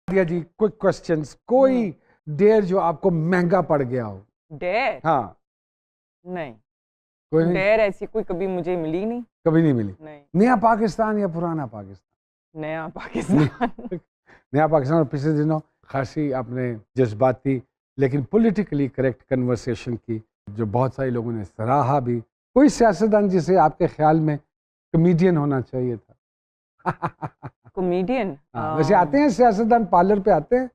दिया जी, quick questions. कोई dare जो आपको महंगा पड़ गया हो? डेयर? हाँ, नहीं, कोई नहीं, डेयर ऐसी कोई कभी मुझे मिली नहीं। कभी नहीं मिली। नहीं, नया पाकिस्तान या पुराना पाकिस्तान? नया पाकिस्तान। नया पाकिस्तान। और पिछले दिनों खासी आपने जज्बाती लेकिन पॉलिटिकली करेक्ट कन्वर्सेशन की, जो बहुत सारे लोगों ने सराहा भी। कोई सियासतदान जिसे आपके ख्याल में कॉमेडियन होना चाहिए था? कॉमेडियन? हाँ, वैसे आते हैं सियासतदान, पार्लर पे आते हैं?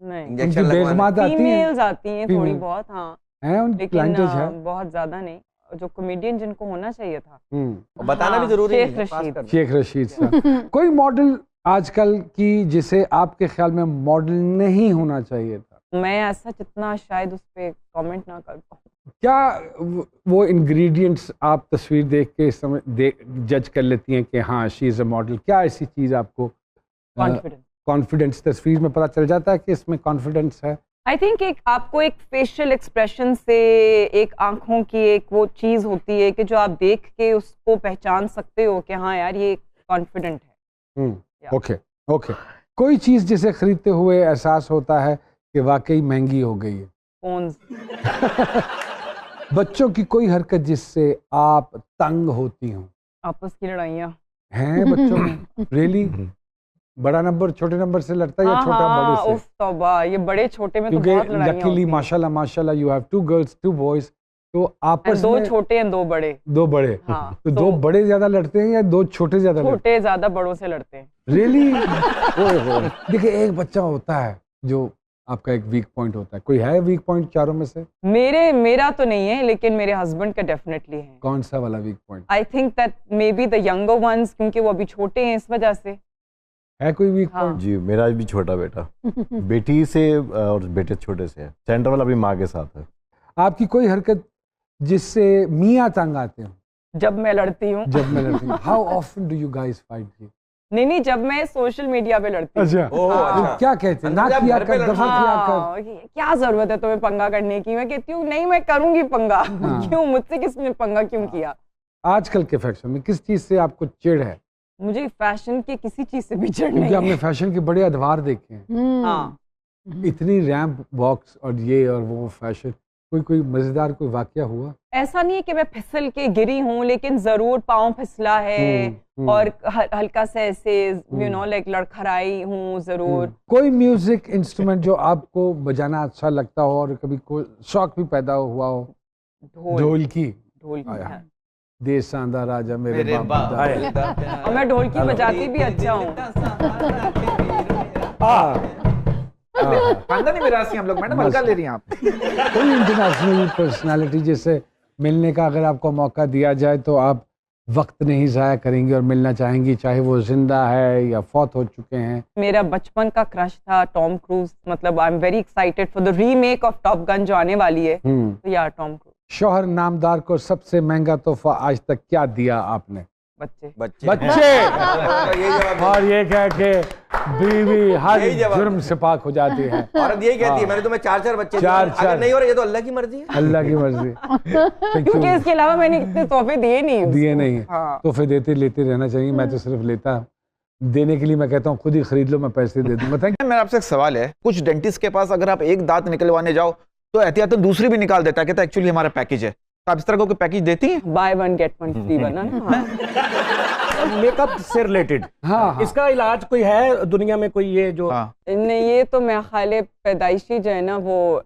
नहीं, उनकी बेगमात आती हैं? फीमेल्स आती हैं थोड़ी फीमेल बहुत, हाँ, हैं, उनकी लेकिन क्लाइंटेज है। बहुत ज्यादा नहीं। जो कॉमेडियन जिनको होना चाहिए था, और बताना भी जरूरी शेख नहीं है, पास रशीद। कर दो। शेख रशीद साहब। कोई मॉडल आजकल की जिसे आपके ख्याल में मॉडल नहीं होना चाहिए था? मैं ऐसा जितना शायद उस पे कमेंट ना कर पाऊँ। क्या वो इंग्रेडिएंट्स आप तस्वीर देख के जज कर लेती हैं कि हाँ शी इज़ अ मॉडल? क्या ऐसी चीज़ आपको कॉन्फिडेंस। कॉन्फिडेंस, तस्वीर में पता चल जाता है कि इसमें कॉन्फिडेंस है? आई थिंक एक आपको एक फेशियल एक्सप्रेशन से, एक आंखों की एक वो चीज होती है कि जो आप देख के उसको पहचान सकते हो कि हाँ यार ये कॉन्फिडेंट है। Okay okay. कोई चीज़ जिसे खरीदते हुए एहसास होता है कि वाकई महंगी हो गई है? फोन्स। बच्चों की कोई हरकत जिससे आप तंग होती हो? आपस की लड़ाइयाँ। हैं बच्चों में? रियली? बड़ा नंबर छोटे नंबर से लड़ता है या छोटा बड़े से? उफ तौबा, ये बड़े छोटे में तो बहुत क्योंकि लड़ाइयाँ लकीली होती हैं। माशाल्लाह माशाल्लाह यू हैव 2 गर्ल्स 2 बॉयज, तो आपस दो में छोटे हैं, दो बड़े। 2 बड़े। हाँ, तो 2 बड़े ज्यादा लड़ते हैं या 2 छोटे ज्यादा लड़ते छोटे ज्यादा बड़ों से लड़ते हैं। हैं? रियली? देखिए, एक बच्चा होता है जो आपका एक वीक पॉइंट होता है। कोई है वीक पॉइंट चारों में से? मेरा तो नहीं है, लेकिन मेरे हस्बैंड का डेफिनेटली है। कौन सा वाला weak point? I think that may be the younger once, क्योंकि वो अभी छोटे हैं इस वजह से। है कोई वीक हाँ। पॉइंट? जी, मेरा भी छोटा बेटा बेटी से और बेटे छोटे से है। सेंटर वाला अभी माँ के साथ है। आपकी कोई हरकत जिससे मियाँ तंग आते हो? जब मैं लड़ती हूँ। जब मैं लड़ती हूँ। How often do you guys fight? नहीं, जब मैं सोशल मीडिया पे लड़ती हूँ। अच्छा, ओह, तो अच्छा। क्या कहते हैं? ना अंदर किया घर पे कर, लड़ना। दफा किया कर। हाँ, क्या जरूरत है तुम्हें पंगा करने की? मैं कहती हूँ नहीं, मैं करूंगी पंगा। हाँ। क्यों, मुझसे किसने पंगा क्यों किया? आजकल के फैशन में किस चीज से आपको चिढ़ है? मुझे फैशन के किसी चीज से भी चिढ़ क्योंकि नहीं हमने है। फैशन के बड़े अदवार देखे हैं। हाँ, इतनी रैंप वॉक्स और ये और वो फैशन। कोई मजेदार कोई वाकया हुआ? ऐसा नहीं है कि मैं फिसल के गिरी हूँ, लेकिन जरूर पाँव फिसला है और हल्का सा ऐसे यू नो लाइक लड़खड़ाई हूँ जरूर। कोई म्यूजिक इंस्ट्रूमेंट जो आपको बजाना अच्छा लगता हो और कभी कोई शौक भी पैदा हुआ हो? ढोल की? ढोल की, हाँ। देश सांदा राजा मेरे बाबा दा। और मैं ढोल की बजाती भी अच्छा हूँ। खानदानी विरासत हम लोग, मैडम हल्का ले रही हैं आप। कोई इंटरनेशनल पर्सनालिटी जिससे मिलने का अगर आपको मौका दिया जाए तो आप वक्त नहीं ज़ाया करेंगी और मिलना चाहेंगी, चाहे वो जिंदा है या फौत हो चुके हैं? मेरा बचपन का क्रश था टॉम क्रूज। मतलब I am very excited for the remake of top gun जो आने वाली है। तो यार टॉम क्रूज। शौहर नामदार को सबसे महंगा तोहफा आज तक क्या दिया आपने? बच्चे। बच्चे बच्चे। और ये कह के बीवी हर यही जवाब जुर्म से पाक हो जाती है। औरत यही कहती है, मैंने तुम्हें 4 बच्चे दिए। चार। अगर नहीं हो रहे ये तो अल्लाह की मर्जी है। अल्लाह की मर्जी। Thank क्योंकि you। इसके अलावा मैंने इतने तोहफे दिए नहीं उसको। दिए नहीं है। हाँ। तोहफे देते लेते रहना चाहिए। मैं तो सिर्फ लेता, देने के लिए मैं कहता हूँ खुद ही खरीद लो, मैं पैसे दे दूँ। बताएं। मेरा आपसे एक सवाल है, कुछ डेंटिस्ट के पास अगर आप एक दांत निकलवाने जाओ तो एहतियातन दूसरी भी निकाल देता है, कहता है एक्चुअली हमारा पैकेज है। तो आप इस तरह का कोई पैकेज देती हैं? By one get one free बना ना। मेकअप से रिलेटेड हाँ, हाँ। इसका इलाज कोई है दुनिया में? कोई ये जो हाँ। नहीं, ये तो मेरा ख्याल है पैदाइशी जो है ना वो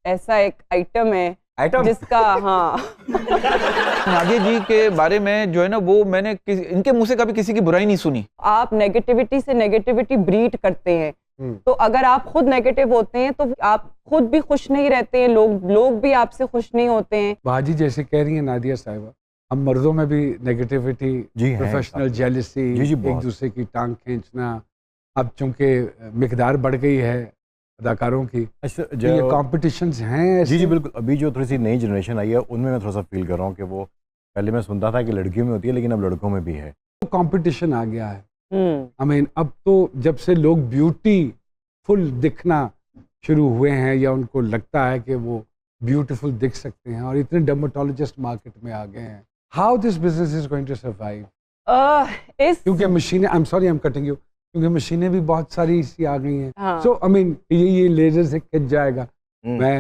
ऐसा एक आइटम है जिसका हाँ। नादिया जी के बारे में जो है ना वो मैंने इनके मुंह से कभी किसी की बुराई नहीं सुनी। आप नेगेटिविटी से नेगेटिविटी ब्रीड करते हैं, तो अगर आप खुद नेगेटिव होते हैं तो आप खुद भी खुश नहीं रहते हैं, लोग भी आपसे खुश नहीं होते हैं। बाजी जैसे कह रही है नादिया साहिबा, हम मर्दों में भी नेगेटिविटी, जी है, प्रोफेशनल जेलसी, जी, एक बहुत। दूसरे की टांग खींचना, अब चूंकि मिकदार बढ़ गई है अदाकारों की, तो ये कॉम्पिटिशन्स हैं ऐसे? जी बिल्कुल। अभी जो थोड़ी सी नई जनरेशन आई है उनमें मैं थोड़ा सा फील कर रहा हूँ कि वो पहले मैं सुनता था कि लड़कियों में होती है, लेकिन अब लड़कों में भी है। कंपटीशन आ गया है। आई मीन अब तो जब से लोग ब्यूटीफुल दिखना शुरू हुए हैं या उनको लगता है कि वो ब्यूटीफुल दिख सकते हैं, और इतने डर्मेटोलॉजिस्ट मार्केट में आ गए हैं, how this business is going to survive? इस क्योंकि मशीनें, I am sorry I am cutting you, क्योंकि मशीनें भी बहुत सारी सी आ गई हैं। हाँ। सो आई मीन ये लेजर से खिंच जाएगा। मैं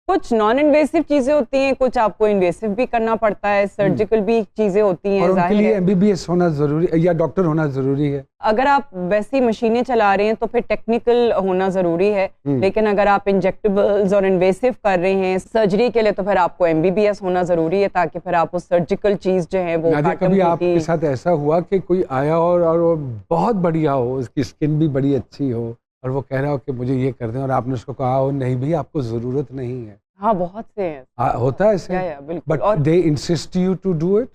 कुछ नॉन इन्वेसिव चीजें होती हैं, कुछ आपको इन्वेसिव भी करना पड़ता है, सर्जिकल भी चीजें होती हैं। और उनके जाहिर लिए है MBBS होना जरूरी या डॉक्टर होना जरूरी है। अगर आप वैसी मशीनें चला रहे हैं तो फिर टेक्निकल होना जरूरी है, लेकिन अगर आप इंजेक्टेबल्स और इन्वेसिव कर रहे हैं सर्जरी के लिए तो फिर आपको MBBS होना जरूरी है, ताकि फिर आप उस सर्जिकल चीज जो है वो नादिया, कभी आपके साथ ऐसा हुआ कि कोई आया और वो बहुत बढ़िया हो, उसकी स्किन भी बड़ी अच्छी हो और वो कह रहा हो कि मुझे ये कर दें और आपने उसको कहा हो नहीं भी आपको जरूरत नहीं है? हाँ, बहुत से हैं। होता है ऐसे? या, बिल्कुल। But they insist you to do it?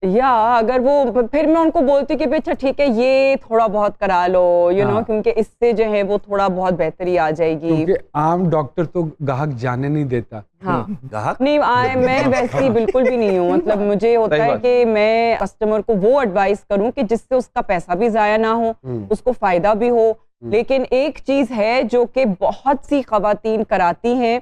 या अगर वो फिर मैं उनको बोलती कि अच्छा ठीक है ये थोड़ा बहुत करा लो, यू नो, क्योंकि इससे जो है वो थोड़ा बहुत बेहतरी आ जाएगी। क्योंकि आम डॉक्टर तो ग्राहक जाने नहीं देता। हाँ, ग्राहक नहीं मैं वैसी बिल्कुल भी नहीं हूँ। मतलब मुझे होता सही है बात। कि मैं कस्टमर को वो एडवाइस करूँ कि जिससे उसका पैसा भी जाया ना हो, उसको फायदा भी हो। लेकिन एक चीज है जो कि बहुत सी खवातीन कराती हैं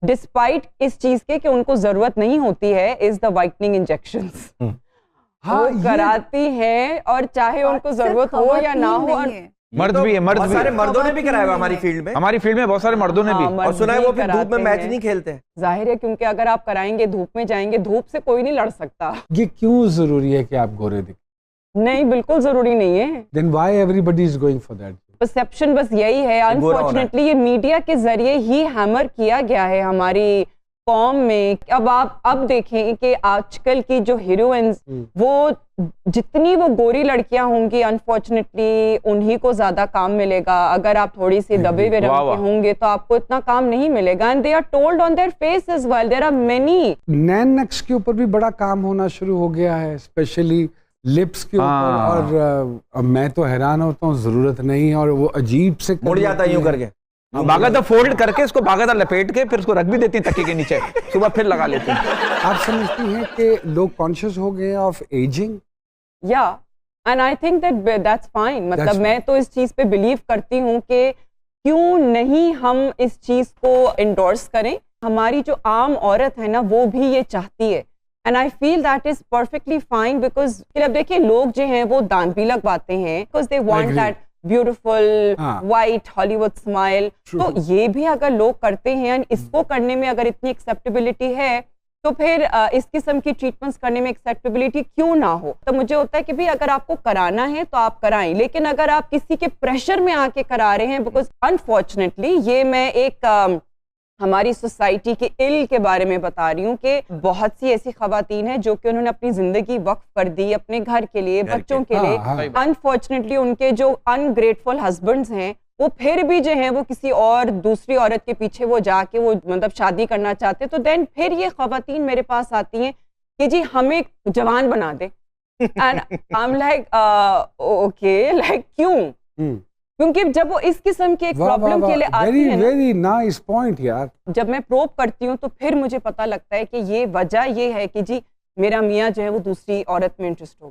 डिस्पाइट इस चीज के कि उनको जरूरत नहीं होती है, इज द वाइटनिंग इंजेक्शंस। हाँ, वो कराती हैं और चाहे उनको जरूरत हो या ना हो। और मर्द भी है, मर्द बहुत भी सारे है। मर्दों ने भी कराया हुआ हमारी फील्ड में, हमारी फील्ड में बहुत सारे मर्दों ने भी। हाँ, और मर्द सुना है भी वो फिर धूप में कराते मैच हैं। नहीं खेलते हैं। जाहिर है, क्योंकि अगर आप कराएंगे धूप में जाएंगे, धूप से कोई नहीं लड़ सकता। ये क्यों जरूरी है कि आप गोरे दिखें? नहीं, बिल्कुल जरूरी नहीं है। Then why everybody is going for that? Perception बस यही है, गोरा होना है। अनफॉर्चुनेटली ये मीडिया के जरिए ही हैमर किया गया है हमारी कौम में। अब आप अब देखें कि आजकल की जो हीरोइंस, वो जितनी वो गोरी लड़कियां होंगी अनफॉर्चुनेटली उन्हीं को ज्यादा काम मिलेगा। अगर आप थोड़ी सी दबे हुए रंग के होंगे तो आपको इतना काम नहीं मिलेगा। And they are told on their face as well, there are many. नैन नक्श के ऊपर भी बड़ा काम होना शुरू हो गया है, स्पेशली लिप्स के ऊपर। हाँ। और मैं तो हैरान होता हूँ, जरूरत नहीं। और वो अजीब से मुड़ जाता है यूं करके। बाकायदा फोल्ड करके इसको बाकायदा लपेट के फिर उसको रख भी देती हैं तकिए के नीचे, सुबह फिर लगा लेती हैं। आप समझती हैं कि लोग कॉन्शियस हो गए ऑफ एजिंग? या and I think that that's fine. मतलब That's मैं तो इस चीज पे बिलीव करती हूँ कि क्यों नहीं हम इस चीज को इंडोर्स करें। हमारी जो आम औरत है ना वो भी ये चाहती है, and I feel that is perfectly fine. Because अब देखिए लोग जो हैं वो दांत भी लगवाते हैं because they want agree. That beautiful हाँ। White Hollywood smile. True. तो ये भी अगर लोग करते हैं and इसको करने में अगर इतनी एक्सेप्टेबिलिटी है तो फिर इस किस्म की ट्रीटमेंट्स करने में एक्सेप्टेबिलिटी क्यों ना हो। तो मुझे होता है कि भी अगर आपको कराना है तो आप कराएं, लेकिन अगर आप किसी के प्रेशर में आके करा रहे हैं, बिकॉज अनफॉर्चुनेटली ये मैं एक हमारी सोसाइटी के इल के बारे में बता रही हूँ कि बहुत सी ऐसी खवातीन हैं जो कि उन्होंने अपनी जिंदगी वक्फ कर दी अपने घर के लिए, बच्चों के लिए। हाँ, अनफॉर्चुनेटली उनके जो अनग्रेटफुल हस्बैंड्स हैं वो फिर भी जो है वो किसी और दूसरी औरत के पीछे वो जाके वो मतलब शादी करना चाहते, तो देन फिर ये खवातीन मेरे पास आती हैं कि जी हमें जवान बना दे। And I am like okay, like क्यों? क्योंकि जब वो इस किस्म के एक प्रॉब्लम के लिए आती है ना, वेरी नाइस पॉइंट यार। जब मैं प्रोब करती हूँ तो फिर मुझे पता लगता है कि ये वजह ये है कि जी मेरा मियाँ जो है वो दूसरी औरत में इंटरेस्ट हो गया।